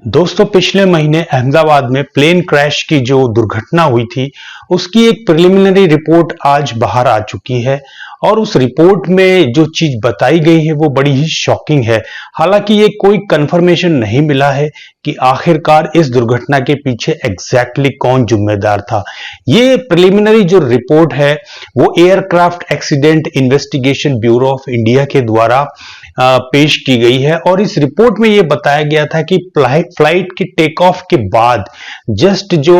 दोस्तों, पिछले महीने अहमदाबाद में प्लेन क्रैश की जो दुर्घटना हुई थी, उसकी एक प्रिलिमिनरी रिपोर्ट आज बाहर आ चुकी है और उस रिपोर्ट में जो चीज बताई गई है वो बड़ी ही शॉकिंग है। हालांकि ये कोई कंफर्मेशन नहीं मिला है कि आखिरकार इस दुर्घटना के पीछे एग्जैक्टली कौन जिम्मेदार था। ये प्रिलिमिनरी जो रिपोर्ट है वो aircraft accident investigation bureau of India के द्वारा पेश की गई है और इस रिपोर्ट में यह बताया गया था कि फ्लाइट के टेक ऑफ के बाद जस्ट जो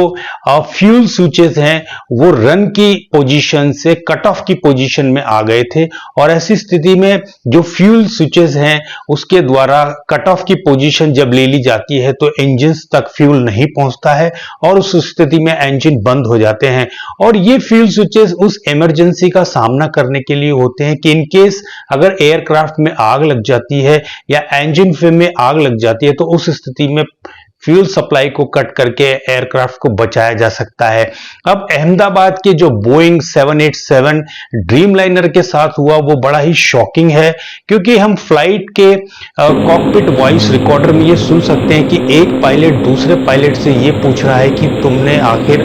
फ्यूल स्विचेस हैं वो रन की पोजीशन से कट ऑफ की पोजीशन में आ गए थे और ऐसी स्थिति में जो फ्यूल स्विचेस हैं उसके द्वारा कट ऑफ की पोजीशन जब ले ली जाती है तो इंजन तक फ्यूल नहीं पहुंचता है और उस स्थिति में इंजन बंद हो जाते हैं। और ये फ्यूल स्विचेस उस इमरजेंसी का सामना करने के लिए होते हैं कि इनकेस अगर एयरक्राफ्ट में आग लग जाती है या इंजन फेम में आग लग जाती है तो उस स्थिति में फ्यूल सप्लाई को कट करके एयरक्राफ्ट को बचाया जा सकता है। अब अहमदाबाद के जो बोइंग 787 ड्रीमलाइनर के साथ हुआ वो बड़ा ही शॉकिंग है, क्योंकि हम फ्लाइट के कॉकपिट वॉइस रिकॉर्डर में ये सुन सकते हैं कि एक पायलट दूसरे पायलट से ये पूछ रहा है कि तुमने आखिर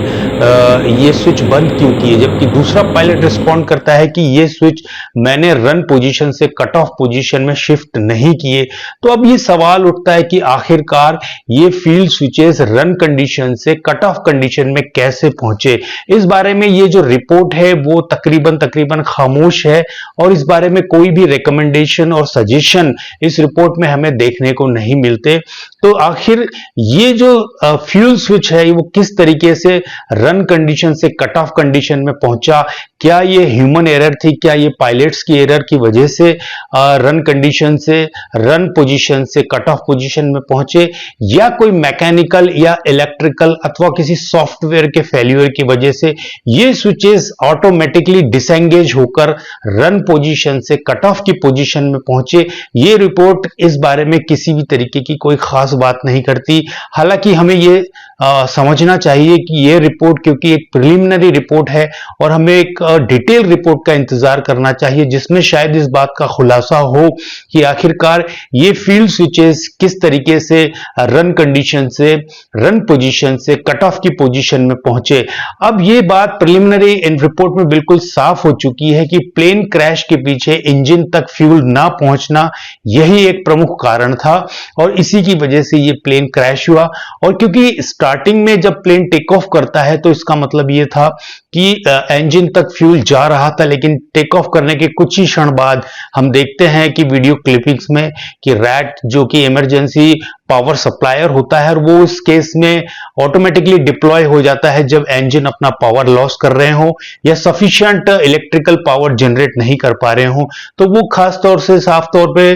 ये स्विच बंद क्यों किए, जबकि दूसरा पायलट रिस्पॉन्ड करता है कि ये स्विच मैंने रन पोजीशन से कट ऑफ पोजीशन में शिफ्ट नहीं किए। तो अब ये सवाल उठता है कि आखिरकार ये फ्यूल स्विचेस रन कंडीशन से कट ऑफ कंडीशन में कैसे पहुंचे। इस बारे में ये जो रिपोर्ट है वो तकरीबन खामोश है और इस बारे में कोई भी रिकमेंडेशन और सजेशन इस रिपोर्ट में हमें देखने को नहीं मिलते। तो आखिर ये जो फ्यूल स्विच है वो किस तरीके से रन कंडीशन से कट ऑफ कंडीशन में पहुंचा, क्या ये ह्यूमन एरर थी, क्या ये पायलट्स की एरर की वजह से रन कंडीशन से रन पोजीशन से कट ऑफ पोजीशन में पहुंचे, या कोई मैकेनिकल या इलेक्ट्रिकल अथवा किसी सॉफ्टवेयर के फेल्यूर की वजह से ये स्विचेस ऑटोमेटिकली डिसएंगेज होकर रन पोजीशन से कट ऑफ की पोजीशन में पहुंचे। ये रिपोर्ट इस बारे में किसी भी तरीके की कोई खास बात नहीं करती। हालांकि हमें ये समझना चाहिए कि ये रिपोर्ट क्योंकि एक प्रिलिमिनरी रिपोर्ट है और हमें एक डिटेल रिपोर्ट का इंतजार करना चाहिए जिसमें शायद इस बात का खुलासा हो कि आखिरकार ये फ्यूल स्विचेस किस तरीके से रन कंडीशन से रन पोजीशन से कट ऑफ की पोजीशन में पहुंचे। अब ये बात प्रिलिमिनरी इन रिपोर्ट में बिल्कुल साफ हो चुकी है कि प्लेन क्रैश के पीछे इंजन तक फ्यूल ना पहुंचना यही एक प्रमुख कारण था और इसी की वजह से ये प्लेन क्रैश हुआ। और क्योंकि स्टार्टिंग में जब प्लेन टेक ऑफ करता है तो इसका मतलब ये था कि इंजन तक फ्यूल जा रहा था, लेकिन टेक ऑफ करने के कुछ ही क्षण बाद हम देखते हैं कि वीडियो क्लिपिंग्स में कि रैट जो कि इमरजेंसी पावर सप्लायर होता है और वो इस केस में ऑटोमेटिकली डिप्लॉय हो जाता है जब इंजन अपना पावर लॉस कर रहे हो या सफिशिएंट इलेक्ट्रिकल पावर जनरेट नहीं कर पा रहे हो, तो वो खास तौर से साफ तौर पे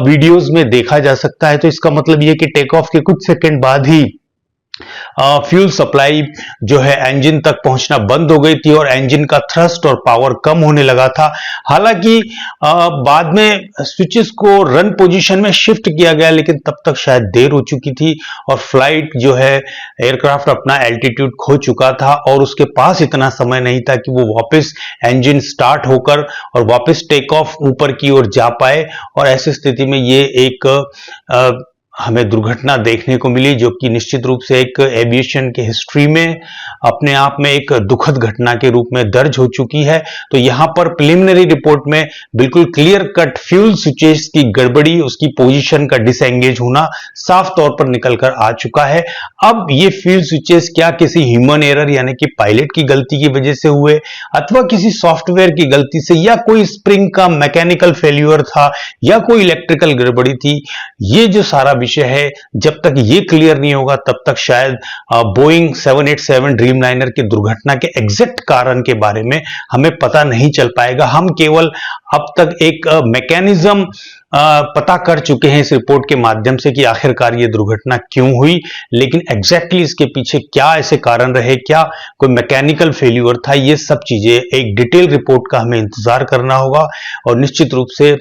वीडियोस में देखा जा सकता है। तो इसका मतलब ये कि टेक ऑफ के कुछ सेकंड बाद ही फ्यूल सप्लाई जो है इंजन तक पहुंचना बंद हो गई थी और इंजन का थ्रस्ट और पावर कम होने लगा था। हालांकि बाद में स्विचेस को रन पोजीशन में शिफ्ट किया गया, लेकिन तब तक शायद देर हो चुकी थी और फ्लाइट जो है एयरक्राफ्ट अपना एल्टीट्यूड खो चुका था और उसके पास इतना समय नहीं था कि वो वापस इंजन स्टार्ट होकर और वापस टेक ऑफ ऊपर की ओर जा पाए। और ऐसी स्थिति में ये एक हमें दुर्घटना देखने को मिली जो कि निश्चित रूप से एक एविएशन के हिस्ट्री में अपने आप में एक दुखद घटना के रूप में दर्ज हो चुकी है। तो यहां पर प्रिलिमिनरी रिपोर्ट में बिल्कुल क्लियर कट फ्यूल स्विचेस की गड़बड़ी, उसकी पोजीशन का डिसएंगेज होना साफ तौर पर निकल कर आ चुका है। अब ये फ्यूल स्विचेस क्या किसी ह्यूमन एरर यानी कि पायलट की गलती की वजह से हुए अथवा किसी सॉफ्टवेयर की गलती से, या कोई स्प्रिंग का मैकेनिकल फेल्यूर था या कोई इलेक्ट्रिकल गड़बड़ी थी, ये जो सारा विषय है जब तक ये क्लियर नहीं होगा तब तक शायद बोइंग 787 ड्रीमलाइनर की दुर्घटना के एग्जैक्ट कारण के बारे में हमें पता नहीं चल पाएगा। हम केवल अब तक एक मैकेनिज्म पता कर चुके हैं इस रिपोर्ट के माध्यम से कि आखिरकार ये दुर्घटना क्यों हुई, लेकिन एग्जैक्टली इसके पीछे क्या ऐसे कारण रहे, क्या कोई मैकेनिकल फेल्यूर था, ये सब चीजें एक डिटेल रिपोर्ट का हमें इंतजार करना होगा। और निश्चित रूप से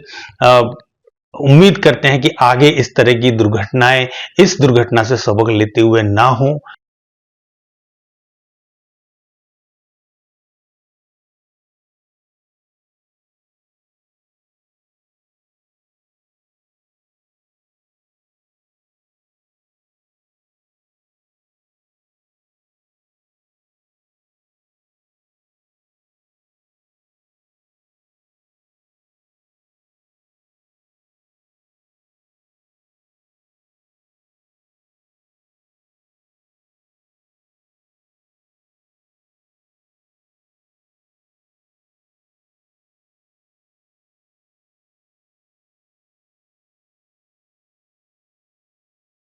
उम्मीद करते हैं कि आगे इस तरह की दुर्घटनाएं इस दुर्घटना से सबक लेते हुए ना हो।